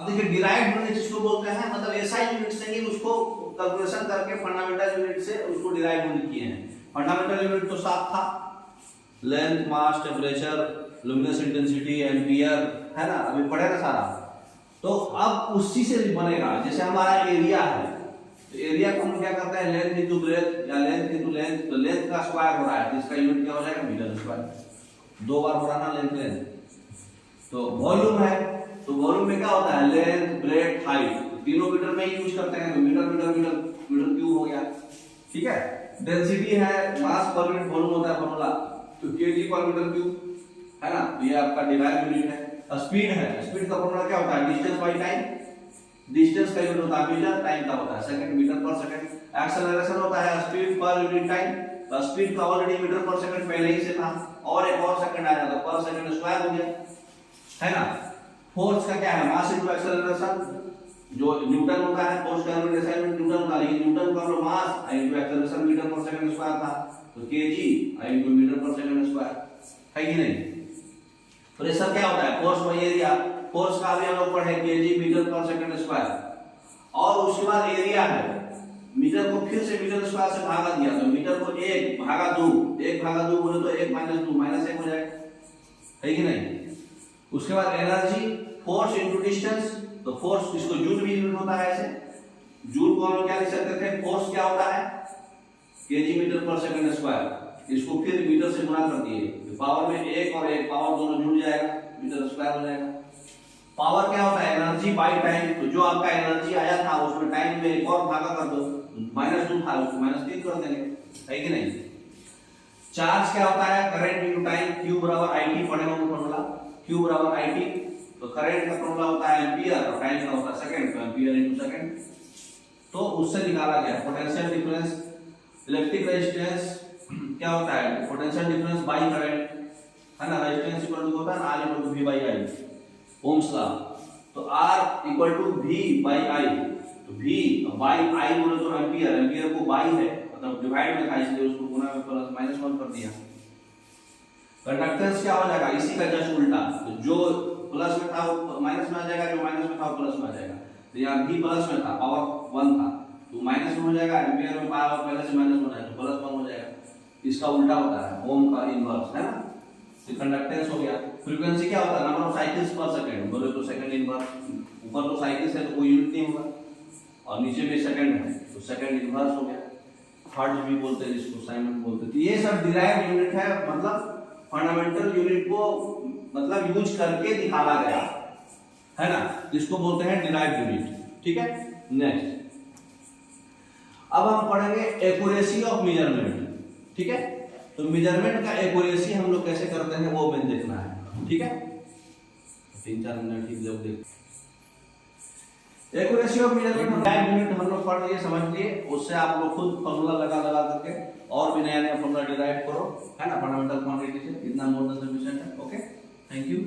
देखिए derived unit जिसको बोलते हैं, मतलब ऐसा यूनिट से ही उसको कैलकुलेशन करके फंडामेंटल यूनिट से उसको डिराइव यूनिट किए हैं। फंडामेंटल यूनिट तो 7 था, लेंथ, मास, टेम्परेचर, लुमिनस इंटेंसिटी, एम्पियर, है ना, अभी पढ़े ना सारा। तो अब उसी से बनेगा, जैसे हमारा एरिया है, तो एरिया को हम क्या करते हैं, लेंथ इनटू ब्रेथ या लेंथ इनटू लेंथ, तो लेंथ का स्क्वायर हो रहा है, इसका यूनिट क्या हो जाएगा, मीटर स्क्वायर। 2 बार हो रहा ना लेंथ। तो वॉल्यूम है, तो वॉल्यूम में क्या होता है, लेंथ, ब्रेथ, हाइट, तीनों मीटर में यूज करते हैं, तो metre metre metre metre cube हो गया, ठीक है। डेंसिटी है, मास पर यूनिट वॉल्यूम होता है फॉर्मूला, तो केजी पर मीटर क्यूब, है ना, तो ये आपका डिराइव्ड यूनिट है। स्पीड है, स्पीड का फॉर्मूला क्या होता है, डिस्टेंस बाय टाइम, डिस्टेंस का यूनिट होता है मीटर, टाइम का होता है सेकंड, मीटर पर सेकंड। एक्सेलरेशन होता है स्पीड पर यूनिट टाइम, तो स्पीड का ऑलरेडी मीटर पर सेकंड पहले ही से था, और एक और सेकंड आया तो पर सेकंड स्क्वायर हो गया, है ना। फोर्स का क्या है, मास इनटू एक्सेलरेशन, जो न्यूटन होता है, फोर्स का यूनिट ऐसा यूनिट न्यूटन का, लेकिन न्यूटन का मतलब मास इनटू एक्सेलरेशन मीटर पर सेकंड स्क्वायर था, तो केजी इनटू मीटर पर सेकंड स्क्वायर, है कि नहीं। प्रेशर क्या होता है, फोर्स बाय एरिया, फोर्स का भी हम लोग पढ़े केजी मीटर पर सेकंड स्क्वायर, और उसके बाद एरिया है, मीटर को फिर से मीटर स्क्वायर से भागा दिया, तो मीटर को 1 भागा 2, 1 भागा 2 बोले तो 1 माइनस 2 माइनस 1 हो जाएगा, है कि नहीं। उसके बाद एनर्जी, फोर्स इनटू डिस्टेंस, तो फोर्स इसको जूल भी यूज होता है, ऐसे जूल को हम क्या लिख सकते थे, फोर्स क्या होता है, केजी मीटर पर सेकंड स्क्वायर, इसको फिर मीटर से गुणा कर दिए, तो पावर में 1 और 1 पावर दोनों जुड़ जाएगा, मीटर स्क्वायर हो जाएगा। पावर क्या होता है, एनर्जी बाय टाइम, तो जो आपका एनर्जी आया था उसमें टाइम में 1 और भागा कर दो, -2 था उसको -3 कर देंगे, है कि नहीं। चार्ज क्या होता है, करंट इनटू टाइम, Q बराबर IT पढ़े होंगे फॉर्मूला, Q बराबर IT, तो करंट का फॉर्मूला होता है एम्पियर और टाइम का होता है सेकंड, तो एम्पियर इनटू सेकंड, तो उससे निकाला गया। पोटेंशियल डिफरेंस, इलेक्ट्रिक रेजिस्टेंस क्या होता है, पोटेंशियल डिफरेंस बाय करंट, है ना, रेजिस्टेंस इक्वल टू होता है R equal to V by I, Ohm's law, तो R equal to V by I, तो V बाय I बोले तो एम्पियर, एम्पियर को बाय है, मतलब डिवाइड में था इसलिए उसको गुणा में प्लस -1 कर दिया। कंडक्टेंस क्या हो जाएगा, इसी का जस्ट उल्टा, तो जो प्लस में था वो माइनस में आ जाएगा, जो माइनस में था वो प्लस में आ जाएगा, तो यहाँ V प्लस में था, पावर 1 था, तो माइनस में हो जाएगा, एम्पियर में पावर पहले से माइनस होना है तो प्लस 1 हो जाएगा, इसका उल्टा होता है, ओम का इनवर्स, है ना। तो कंडक्टेंस हो गया। फ्रीक्वेंसी क्या होता है, नंबर ऑफ साइकिल्स पर सेकंड, बोले तो सेकंड इनवर्स, ऊपर तो साइकिल्स है तो कोई यूनिट नहीं होगा, और नीचे भी सेकंड है तो सेकंड इनवर्स हो गया, हर्ट्ज भी बोलते हैं जिसको, साइमन बोलते हैं। तो ये सब डिराइव्ड यूनिट है, मतलब फंडामेंटल यूनिट को मतलब यूज करके निकाला गया, है ना, इसको बोलते हैं डिराइव्ड यूनिट, ठीक है। नेक्स्ट अब हम पढ़ेंगे एक्यूरेसी ऑफ मेजरमेंट, ठीक है। तो मेजरमेंट का एक्यूरेसी हम लोग कैसे करते हैं वो भी देखना है, ठीक है। 3-4 मिनट ठीक जब देख एक्यूरेसी ऑफ मेजरमेंट यूनिट हम लोग पढ़ लिए, समझ लिए, उससे आप लोग खुद फॉर्मूला लगा करके और भी नया नया फॉर्मूला डिराइव करो, है ना, फंडामेंटल क्वांटिटी से, इतना मोर देन सफिशिएंट है। Okay, thank you.